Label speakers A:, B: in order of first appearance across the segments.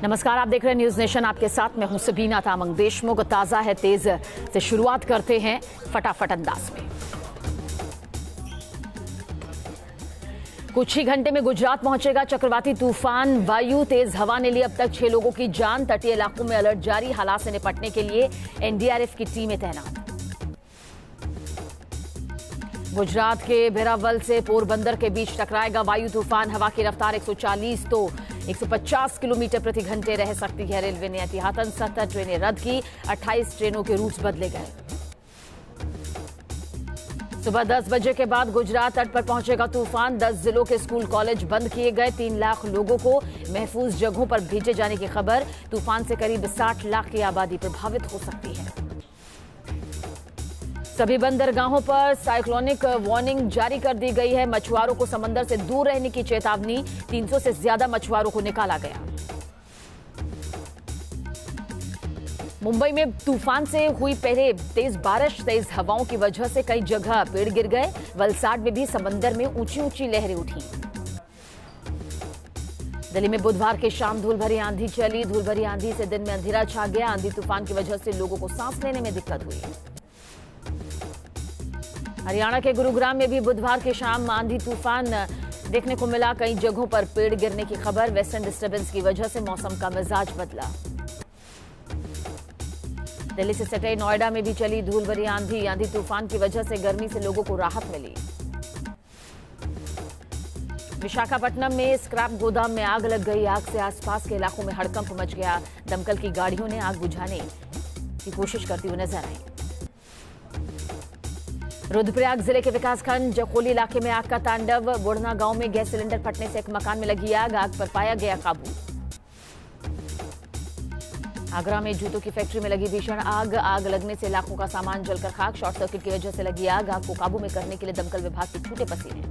A: नमस्कार, आप देख रहे हैं न्यूज नेशन। आपके साथ मैं हूं सबीना तामंग। देशमुख ताजा है तेज से शुरुआत करते हैं फटाफट अंदाज में। कुछ ही घंटे में गुजरात पहुंचेगा चक्रवाती तूफान वायु। तेज हवा ने ली अब तक 6 लोगों की जान। तटीय इलाकों में अलर्ट जारी। हालात से निपटने के लिए एनडीआरएफ की टीमें तैनात। गुजरात के भेरावल से पोरबंदर के बीच टकराएगा वायु तूफान। हवा की रफ्तार 140 तो 150 किलोमीटर प्रति घंटे रह सकती है। रेलवे ने एहतियातन 70 ट्रेनें रद्द की। 28 ट्रेनों के रूट्स बदले गए। सुबह 10 बजे के बाद गुजरात तट पर पहुंचेगा तूफान। 10 जिलों के स्कूल कॉलेज बंद किए गए। 3 लाख लोगों को महफूज जगहों पर भेजे जाने की खबर। तूफान से करीब 60 लाख की आबादी प्रभावित हो सकती है। सभी बंदरगाहों पर साइक्लोनिक वार्निंग जारी कर दी गई है। मछुआरों को समंदर से दूर रहने की चेतावनी। 300 से ज्यादा मछुआरों को निकाला गया। मुंबई में तूफान से हुई पहले तेज बारिश, तेज हवाओं की वजह से कई जगह पेड़ गिर गए। वलसाड में भी समंदर में ऊंची ऊंची लहरें उठी। दिल्ली में बुधवार की शाम धूल भरी आंधी चली। धूल भरी आंधी से दिन में अंधेरा छा गया। आंधी तूफान की वजह से लोगों को सांस लेने में दिक्कत हुई। हरियाणा के गुरुग्राम में भी बुधवार की शाम आंधी तूफान देखने को मिला। कई जगहों पर पेड़ गिरने की खबर। वेस्टर्न डिस्टर्बेंस की वजह से मौसम का मिजाज बदला। दिल्ली से सटे नोएडा में भी चली धूल भरी आंधी। आंधी तूफान की वजह से गर्मी से लोगों को राहत मिली। विशाखापट्टनम में स्क्रैप गोदाम में आग लग गई। आग से आसपास के इलाकों में हड़कंप मच गया। दमकल की गाड़ियों ने आग बुझाने की कोशिश करती हुई नजर आई। रुद्रप्रयाग जिले के विकासखंड जखोली इलाके में आग का तांडव। बुढ़ना गांव में गैस सिलेंडर फटने से एक मकान में लगी आग। आग पर पाया गया काबू। आगरा में जूतों की फैक्ट्री में लगी भीषण आग। आग लगने से लाखों का सामान जलकर खाक। शॉर्ट सर्किट की वजह से लगी आग। आग को काबू में करने के लिए दमकल विभाग के छूटे पसीने।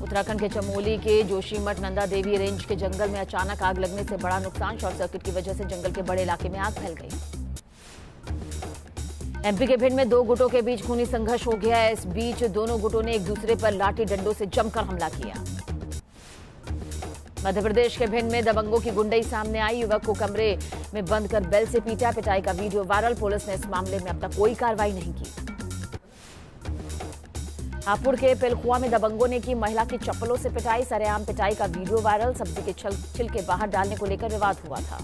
A: उत्तराखंड के चमोली के जोशीमठ नंदा देवी रेंज के जंगल में अचानक आग लगने से बड़ा नुकसान। शॉर्ट सर्किट की वजह से जंगल के बड़े इलाके में आग फैल गई। एमपी के भिंड में 2 गुटों के बीच खूनी संघर्ष हो गया है। इस बीच दोनों गुटों ने एक दूसरे पर लाठी डंडों से जमकर हमला किया। मध्य प्रदेश के भिंड में दबंगों की गुंडई सामने आई। युवक को कमरे में बंद कर बेल से पीटा। पिटाई का वीडियो वायरल। पुलिस ने इस मामले में अब तक कोई कार्रवाई नहीं की। हापुड़ के पिलखुआ में दबंगों ने की महिला की चप्पलों से पिटाई। सरेआम पिटाई का वीडियो वायरल। सब्जी के छिलके बाहर डालने को लेकर विवाद हुआ था।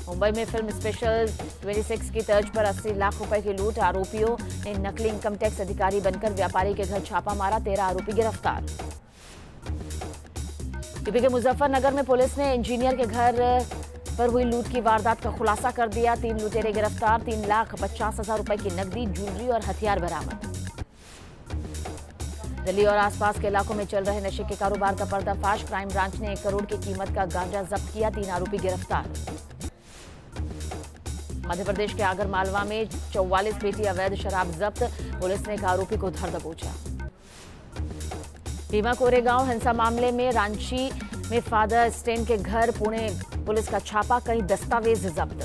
A: मुंबई में फिल्म स्पेशल 26 की तर्ज पर 80 लाख रुपए की लूट। आरोपियों ने नकली इनकम टैक्स अधिकारी बनकर व्यापारी के घर छापा मारा। 13 आरोपी गिरफ्तार। यूपी के मुजफ्फरनगर में पुलिस ने इंजीनियर के घर पर हुई लूट की वारदात का खुलासा कर दिया। 3 लुटेरे गिरफ्तार। 3,50,000 रुपए की नकदी, ज्वेलरी और हथियार बरामद। दिल्ली और आसपास के इलाकों में चल रहे नशे के कारोबार का पर्दाफाश। क्राइम ब्रांच ने 1 करोड़ की कीमत का गांजा जब्त किया। 3 आरोपी गिरफ्तार। मध्य प्रदेश के आगर मालवा में 44 पेटी अवैध शराब जब्त। पुलिस ने एक आरोपी को धर दबोचा। भीमा कोरेगांव हिंसा मामले में रांची में फादर स्टेन के घर पुणे पुलिस का छापा। कई दस्तावेज जब्त।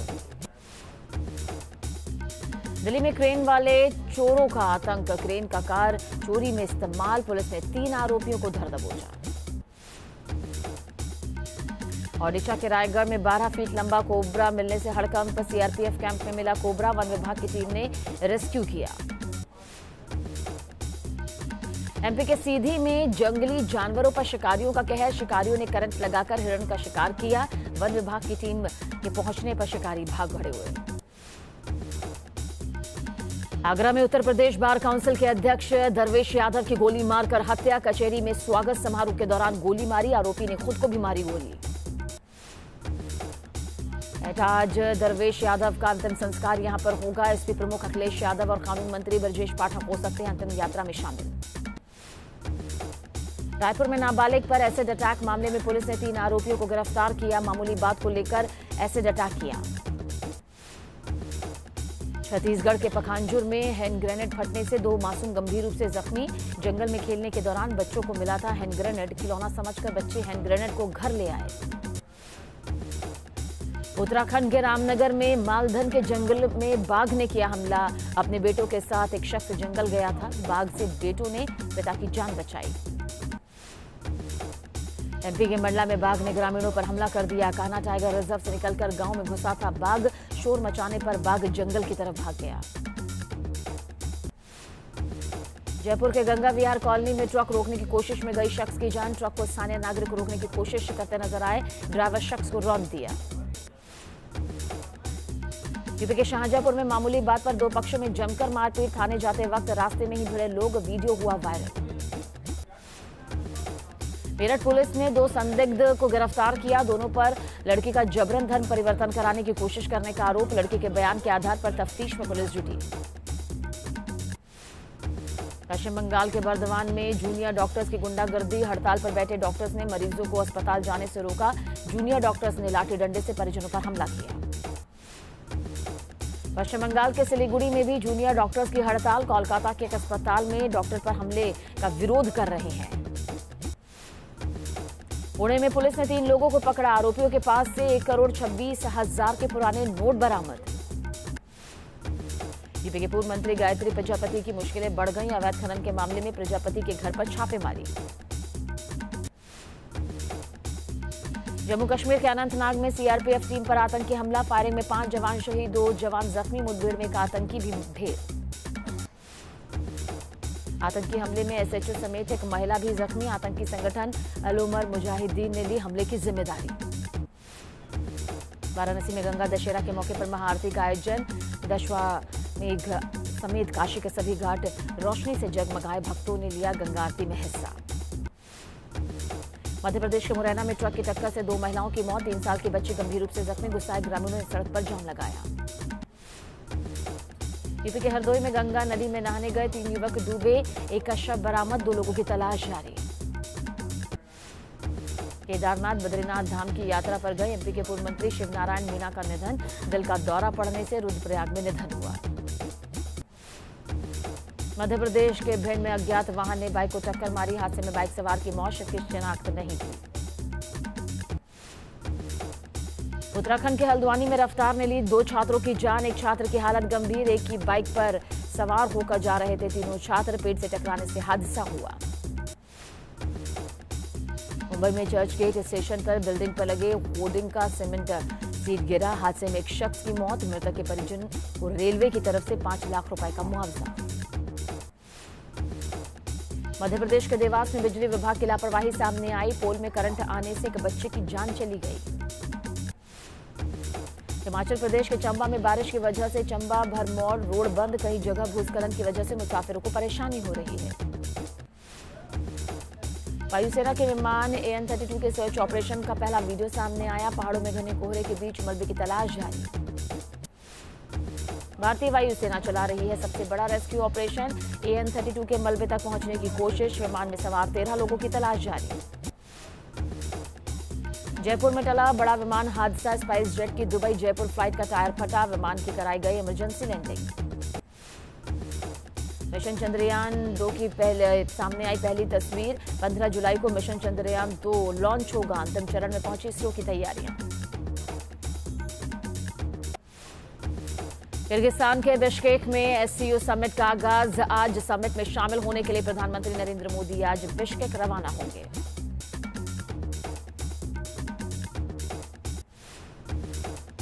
A: दिल्ली में क्रेन वाले चोरों का आतंक। क्रेन का कार चोरी में इस्तेमाल। पुलिस ने 3 आरोपियों को धर दबोचा। ओडिशा के रायगढ़ में 12 फीट लंबा कोबरा मिलने से हड़कंप। सीआरपीएफ कैंप में मिला कोबरा। वन विभाग की टीम ने रेस्क्यू किया। एमपी के सीधी में जंगली जानवरों पर शिकारियों का कहर। शिकारियों ने करंट लगाकर हिरण का शिकार किया। वन विभाग की टीम के पहुंचने पर शिकारी भाग खड़े हुए। आगरा में उत्तर प्रदेश बार काउंसिल के अध्यक्ष दरवेश यादव की गोली मारकर हत्या। कचहरी में स्वागत समारोह के दौरान गोली मारी। आरोपी ने खुद को भी मारी गोली। आज दरवेश यादव का अंतिम संस्कार यहां पर होगा। एसपी प्रमुख अखिलेश यादव और कानून मंत्री ब्रजेश पाठक हो सकते हैं अंतिम यात्रा में शामिल। रायपुर में नाबालिग पर एसिड अटैक मामले में पुलिस ने 3 आरोपियों को गिरफ्तार किया। मामूली बात को लेकर एसिड अटैक किया। छत्तीसगढ़ के पखांजूर में हैंड ग्रेनेड फटने से 2 मासूम गंभीर रूप से जख्मी। जंगल में खेलने के दौरान बच्चों को मिला था हैंड ग्रेनेड। खिलौना समझकर बच्चे हैंड ग्रेनेड को घर ले आए। उत्तराखंड के रामनगर में मालधन के जंगल में बाघ ने किया हमला। अपने बेटों के साथ एक शख्स जंगल गया था। बाघ से बेटों ने पिता की जान बचाई। एमपी के मंडला में बाघ ने ग्रामीणों पर हमला कर दिया। कान्हा टाइगर रिजर्व से निकलकर गांव में घुसा था बाघ। शोर मचाने पर बाघ जंगल की तरफ भाग गया। जयपुर के गंगा विहार कॉलोनी में ट्रक रोकने की कोशिश में गई शख्स की जान। ट्रक को स्थानीय नागरिक रोकने की कोशिश करते नजर आए। ड्राइवर शख्स को रौंद दिया। यूपी के शाहजहांपुर में मामूली बात पर दो पक्षों में जमकर मारपीट। थाने जाते वक्त रास्ते में ही भिड़े लोग। वीडियो हुआ वायरल। मेरठ पुलिस ने दो संदिग्ध को गिरफ्तार किया। दोनों पर लड़की का जबरन धर्म परिवर्तन कराने की कोशिश करने का आरोप। लड़की के बयान के आधार पर तफ्तीश में पुलिस जुटी। पश्चिम बंगाल के बर्दवान में जूनियर डॉक्टर्स की गुंडागर्दी। हड़ताल पर बैठे डॉक्टर्स ने मरीजों को अस्पताल जाने से रोका। जूनियर डॉक्टर्स ने लाठी डंडे से परिजनों पर हमला किया। पश्चिम बंगाल के सिलीगुड़ी में भी जूनियर डॉक्टर्स की हड़ताल। कोलकाता के एक अस्पताल में डॉक्टर पर हमले का विरोध कर रहे हैं। पुणे में पुलिस ने 3 लोगों को पकड़ा। आरोपियों के पास से 1,26,00,000 के पुराने नोट बरामद। यूपी के पूर्व मंत्री गायत्री प्रजापति की मुश्किलें बढ़ गईं। अवैध खनन के मामले में प्रजापति के घर पर छापेमारी। जम्मू कश्मीर के अनंतनाग में सीआरपीएफ टीम पर आतंकी हमला। फायरिंग में 5 जवान शहीद, 2 जवान जख्मी। मुठभेड़ में एक आतंकी भी ढेर। आतंकी हमले में एसएचओ समेत एक महिला भी जख्मी। आतंकी संगठन अल उमर मुजाहिदीन ने ली हमले की जिम्मेदारी। वाराणसी में गंगा दशहरा के मौके पर महाआरती का आयोजन। दशमेघ समेत काशी के सभी घाट रोशनी से जगमगाए। भक्तों ने लिया गंगा आरती में हिस्सा। मध्य प्रदेश के मुरैना में ट्रक की टक्कर से 2 महिलाओं की मौत। 3 साल की बच्ची गंभीर रूप से जख्मी। गुस्साए ग्रामीणों ने सड़क पर जाम लगाया। यूपी के हरदोई में गंगा नदी में नहाने गए 3 युवक डूबे। एक का शव बरामद। 2 लोगों की तलाश जारी। केदारनाथ बद्रीनाथ धाम की यात्रा पर गए एमपी के पूर्व मंत्री शिवनारायण मीणा का निधन। दिल का दौरा पड़ने से रुद्रप्रयाग में निधन हुआ। मध्य प्रदेश के भिंड में अज्ञात वाहन ने बाइक को टक्कर मारी। हादसे में बाइक सवार की मौत। शव की शिनाख्त नहीं थी। उत्तराखंड के हल्द्वानी में रफ्तार ने ली 2 छात्रों की जान। एक छात्र की हालत गंभीर। एक की बाइक पर सवार होकर जा रहे थे तीनों छात्र। पेड़ से टकराने से हादसा हुआ। मुंबई में चर्च गेट स्टेशन पर बिल्डिंग पर लगे होर्डिंग का सीमेंट सीट गिरा। हादसे में एक शख्स की मौत। मृतक के परिजन को रेलवे की तरफ से 5 लाख रुपए का मुआवजा। मध्य प्रदेश के देवास में बिजली विभाग की लापरवाही सामने आई। पोल में करंट आने से एक बच्चे की जान चली गई। हिमाचल प्रदेश के चंबा में बारिश की वजह से चंबा भरमौर रोड बंद। कई जगह भूस्खलन की वजह से मुसाफिरों को परेशानी हो रही है। वायुसेना के विमान AN-32 के सर्च ऑपरेशन का पहला वीडियो सामने आया। पहाड़ों में घने कोहरे के बीच मलबे की तलाश जारी। भारतीय वायुसेना चला रही है सबसे बड़ा रेस्क्यू ऑपरेशन। AN-32 के मलबे तक पहुंचने की कोशिश। विमान में सवार 13 लोगों की तलाश जारी। जयपुर में टला बड़ा विमान हादसा। स्पाइस जेट की दुबई जयपुर फ्लाइट का टायर फटा। विमान की कराई गई इमरजेंसी लैंडिंग। मिशन चंद्रयान 2 की सामने आई पहली तस्वीर। 15 जुलाई को मिशन चंद्रयान 2 लॉन्च होगा। अंतिम चरण में पहुंची इसरो की तैयारियां। किर्गिस्तान के बिश्केक में SCO समिट का आगाज। आज समिट में शामिल होने के लिए प्रधानमंत्री नरेंद्र मोदी आज बिश्केक रवाना होंगे।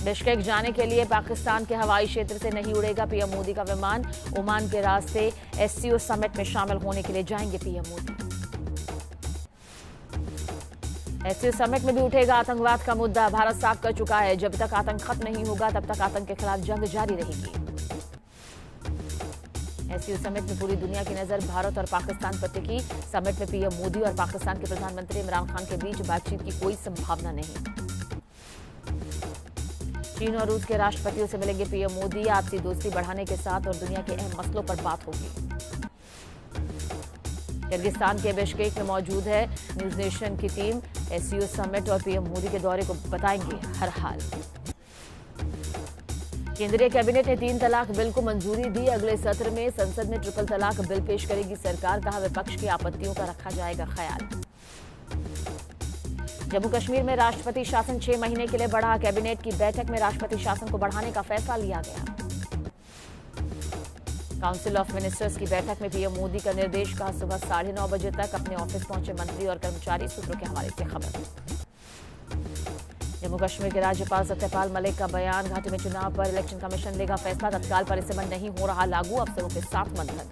A: बिश्केक जाने के लिए पाकिस्तान के हवाई क्षेत्र से नहीं उड़ेगा पीएम मोदी का विमान। ओमान के रास्ते SCO समिट में शामिल होने के लिए जाएंगे पीएम मोदी। SCO समिट में भी उठेगा आतंकवाद का मुद्दा। भारत साफ कर चुका है जब तक आतंक खत्म नहीं होगा तब तक आतंक के खिलाफ जंग जारी रहेगी। SCO समिट में पूरी दुनिया की नजर भारत और पाकिस्तान पर टिकी। समिट में पीएम मोदी और पाकिस्तान के प्रधानमंत्री इमरान खान के बीच बातचीत की कोई संभावना नहीं। चीन और रूस के राष्ट्रपतियों से मिलेंगे पीएम मोदी। आपसी दोस्ती बढ़ाने के साथ और दुनिया के अहम मसलों पर बात होगी। किर्गिस्तान के बिश्केक में मौजूद है न्यूज नेशन की टीम। SCO समिट और पीएम मोदी के दौरे को बताएंगे हर हाल। केंद्रीय कैबिनेट ने 3 तलाक बिल को मंजूरी दी। अगले सत्र में संसद में ट्रिपल तलाक बिल पेश करेगी सरकार। कहा विपक्ष की आपत्तियों का रखा जाएगा ख्याल। जम्मू कश्मीर में राष्ट्रपति शासन 6 महीने के लिए बढ़ा। कैबिनेट की बैठक में राष्ट्रपति शासन को बढ़ाने का फैसला लिया गया। काउंसिल ऑफ मिनिस्टर्स की बैठक में पीएम मोदी का निर्देश, कहा सुबह 9:30 बजे तक अपने ऑफिस पहुंचे मंत्री और कर्मचारी। सूत्रों के हवाले से खबर। जम्मू कश्मीर के राज्यपाल सत्यपाल मलिक का बयान, घाटी में चुनाव पर इलेक्शन कमीशन लेगा फैसला, तत्काल परिसमन नहीं हो रहा लागू, अफसरों के साथ मंथन।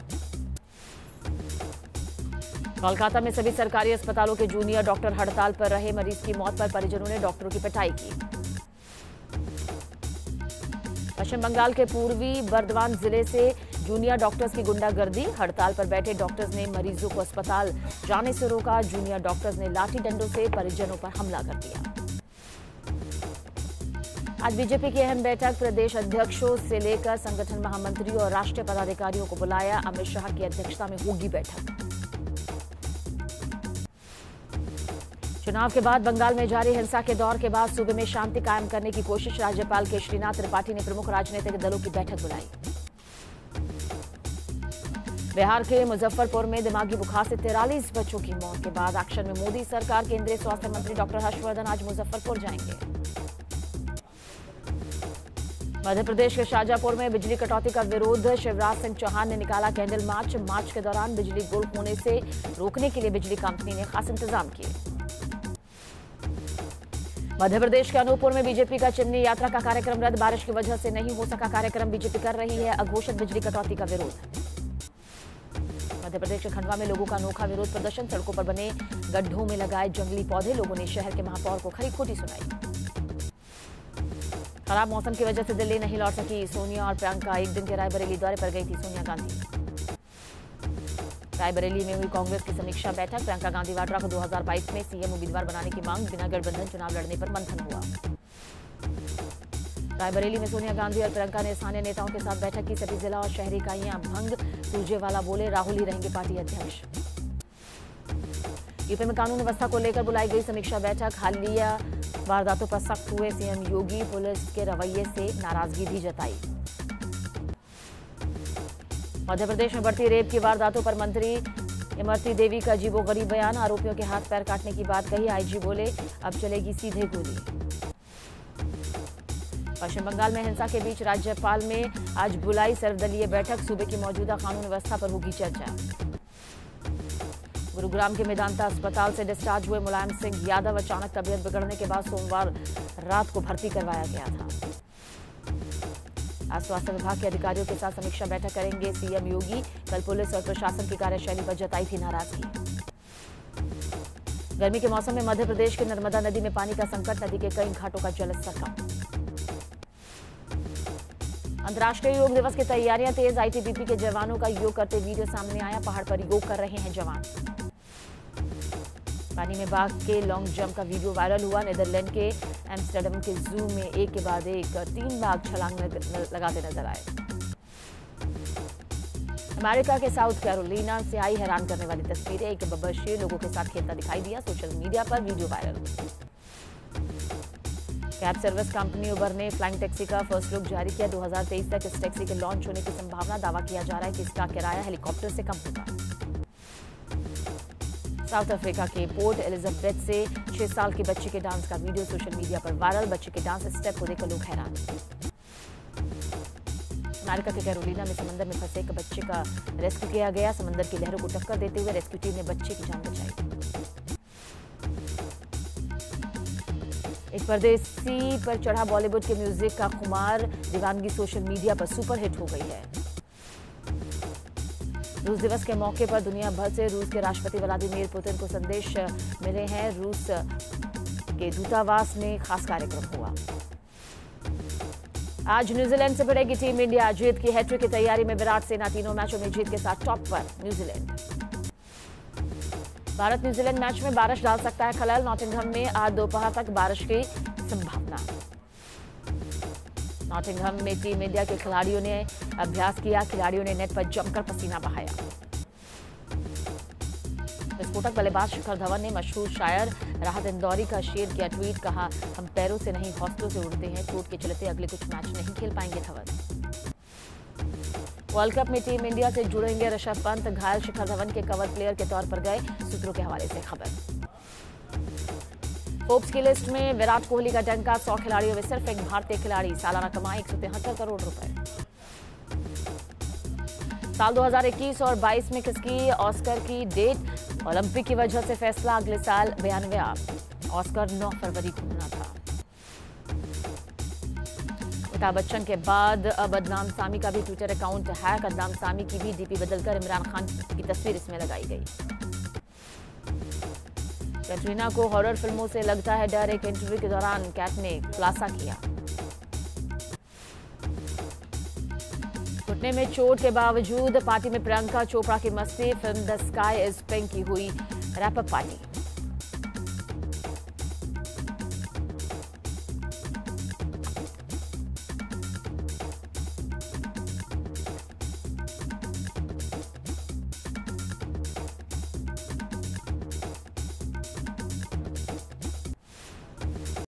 A: कोलकाता में सभी सरकारी अस्पतालों के जूनियर डॉक्टर हड़ताल पर रहे, मरीज की मौत पर परिजनों ने डॉक्टरों की पिटाई की। पश्चिम बंगाल के पूर्वी बर्दवान जिले से जूनियर डॉक्टर्स की गुंडागर्दी, हड़ताल पर बैठे डॉक्टर्स ने मरीजों को अस्पताल जाने से रोका, जूनियर डॉक्टर्स ने लाठी डंडों से परिजनों पर हमला कर दिया। आज बीजेपी की अहम बैठक, प्रदेश अध्यक्षों से लेकर संगठन महामंत्रियों और राष्ट्रीय पदाधिकारियों को बुलाया, अमित शाह की अध्यक्षता में होगी बैठक। चुनाव के बाद बंगाल में जारी हिंसा के दौर के बाद सूबे में शांति कायम करने की कोशिश, राज्यपाल केशरीनाथ त्रिपाठी ने प्रमुख राजनीतिक दलों की बैठक बुलाई। बिहार के मुजफ्फरपुर में दिमागी बुखार से 43 बच्चों की मौत के बाद एक्शन में मोदी सरकार, केंद्रीय स्वास्थ्य मंत्री डॉक्टर हर्षवर्धन आज मुजफ्फरपुर जाएंगे। मध्य प्रदेश के शाजापुर में बिजली कटौती का विरोध, शिवराज सिंह चौहान ने निकाला कैंडल मार्च। मार्च के दौरान बिजली गुल होने से रोकने के लिए बिजली कंपनी ने खास इंतजाम किए। मध्य प्रदेश के अनूपपुर में बीजेपी का चिमनी यात्रा का कार्यक्रम रद्द, बारिश की वजह से नहीं हो सका कार्यक्रम, बीजेपी कर रही है अघोषित बिजली कटौती का विरोध। मध्य प्रदेश के खंडवा में लोगों का अनोखा विरोध प्रदर्शन, सड़कों पर बने गड्ढों में लगाए जंगली पौधे, लोगों ने शहर के महापौर को खरी खोटी सुनाई। खराब मौसम की वजह से दिल्ली नहीं लौट सकी सोनिया और प्रियंका, एक दिन के रायबरेली दौरे पर गई थी सोनिया गांधी। रायबरेली में हुई कांग्रेस की समीक्षा बैठक, प्रियंका गांधी वाड्रा को 2022 में सीएम उम्मीदवार बनाने की मांग, बिना गठबंधन चुनाव लड़ने पर मंथन हुआ। रायबरेली में सोनिया गांधी और प्रियंका ने स्थानीय नेताओं के साथ बैठक की, सभी जिला और शहरी इकाइयां भंग, सुरजेवाला बोले राहुल ही रहेंगे पार्टी अध्यक्ष। यूपी में कानून व्यवस्था को लेकर बुलाई गई समीक्षा बैठक, हालिया वारदातों पर सख्त हुए सीएम योगी, पुलिस के रवैये से नाराजगी भी जताई। मध्य प्रदेश में बढ़ती रेप की वारदातों पर मंत्री इमरती देवी का अजीबोगरीब बयान, आरोपियों के हाथ पैर काटने की बात कही, आईजी बोले अब चलेगी सीधे गोली। पश्चिम बंगाल में हिंसा के बीच राज्यपाल में आज बुलाई सर्वदलीय बैठक, सूबे की मौजूदा कानून व्यवस्था पर होगी चर्चा। गुरुग्राम के मेदांता अस्पताल से डिस्चार्ज हुए मुलायम सिंह यादव, अचानक तबीयत बिगड़ने के बाद सोमवार रात को भर्ती करवाया गया था। आज स्वास्थ्य विभाग के अधिकारियों के साथ समीक्षा बैठक करेंगे सीएम योगी, कल पुलिस और प्रशासन की कार्यशैली पर जताई थी नाराजगी। गर्मी के मौसम में मध्य प्रदेश के नर्मदा नदी में पानी का संकट, नदी के कई घाटों का जलस्तर कम। अंतर्राष्ट्रीय योग दिवस की तैयारियां तेज, आईटीबीपी के जवानों का योग करते वीडियो सामने आया, पहाड़ पर योग कर रहे हैं जवान। पानी में बाघ के लॉन्ग जंप का वीडियो वायरल हुआ, नीदरलैंड के एम्स्टर्डम के जू में एक के बाद एक 3 बाघ छलांग लगाते नजर आए। अमेरिका के साउथ कैरोलिना से आई हैरान करने वाली तस्वीरें, एक बब्बर शेर लोगों के साथ खेलता दिखाई दिया, सोशल मीडिया पर video viral. Cab service company Uber ने फ्लाइंग टैक्सी का फर्स्ट लुक जारी किया, 2023 तक इस टैक्सी के लॉन्च होने की संभावना, दावा किया जा रहा है कि इसका किराया हेलीकॉप्टर से कम होगा। साउथ अफ्रीका के पोर्ट एलिजाबेथ से 6 साल की बच्ची के डांस का वीडियो सोशल मीडिया पर वायरल, बच्ची के डांस स्टेप को देखकर लोग हैरान। अमेरिका के कैरोलिना में समंदर में फंसे एक बच्चे का रेस्क्यू किया गया, समंदर की लहरों को टक्कर देते हुए रेस्क्यू टीम ने बच्चे की जान बचाई। एक परदेसी पर चढ़ा बॉलीवुड के म्यूजिक का खुमार, दीवानगी सोशल मीडिया पर सुपर हिट हो गई है। रूस दिवस के मौके पर दुनिया भर से रूस के राष्ट्रपति व्लादिमीर पुतिन को संदेश मिले हैं, रूस के दूतावास में खास कार्यक्रम हुआ। आज न्यूजीलैंड से भिड़ेगी टीम इंडिया, जीत की हैट्रिक की तैयारी में विराट, सेना तीनों मैचों में जीत के साथ टॉप पर न्यूजीलैंड। भारत न्यूजीलैंड मैच में बारिश डाल सकता है खलल, नॉटिंघम में आज दोपहर तक बारिश की संभावना। नॉटिंघम में टीम इंडिया के खिलाड़ियों ने अभ्यास किया, खिलाड़ियों ने नेट पर जमकर पसीना बहाया। विस्फोटक बल्लेबाज शिखर धवन ने मशहूर शायर राहत इंदौरी का शेर किया ट्वीट, कहा हम पैरों से नहीं हौसलों से उड़ते हैं, चोट के चलते अगले कुछ मैच नहीं खेल पाएंगे धवन। वर्ल्ड कप में टीम इंडिया से जुड़ेंगे ऋषभ पंत, घायल शिखर धवन के कवर प्लेयर के तौर पर गए, सूत्रों के हवाले से खबर। फोर्ब्स की लिस्ट में विराट कोहली का डंका, 100 खिलाड़ियों में सिर्फ एक भारतीय खिलाड़ी, सालाना कमाई 173 करोड़ रुपए। साल 2021 और 22 में किसकी ऑस्कर की डेट? ओलंपिक की वजह से फैसला अगले साल 92। ऑस्कर 9 फरवरी को होना था। अमिताभ बच्चन के बाद अब अदनान सामी का भी Twitter account hack. Adnan Sami की भी डीपी बदलकर इमरान खान की तस्वीर इसमें लगाई गई। कैटरीना को हॉरर फिल्मों से लगता है डर। एक इंटरव्यू के दौरान कैट ने खुलासा किया। घुटने में चोट के बावजूद पार्टी में प्रियंका चोपड़ा की मस्ती। Film the sky is pink की हुई रैप अप पार्टी।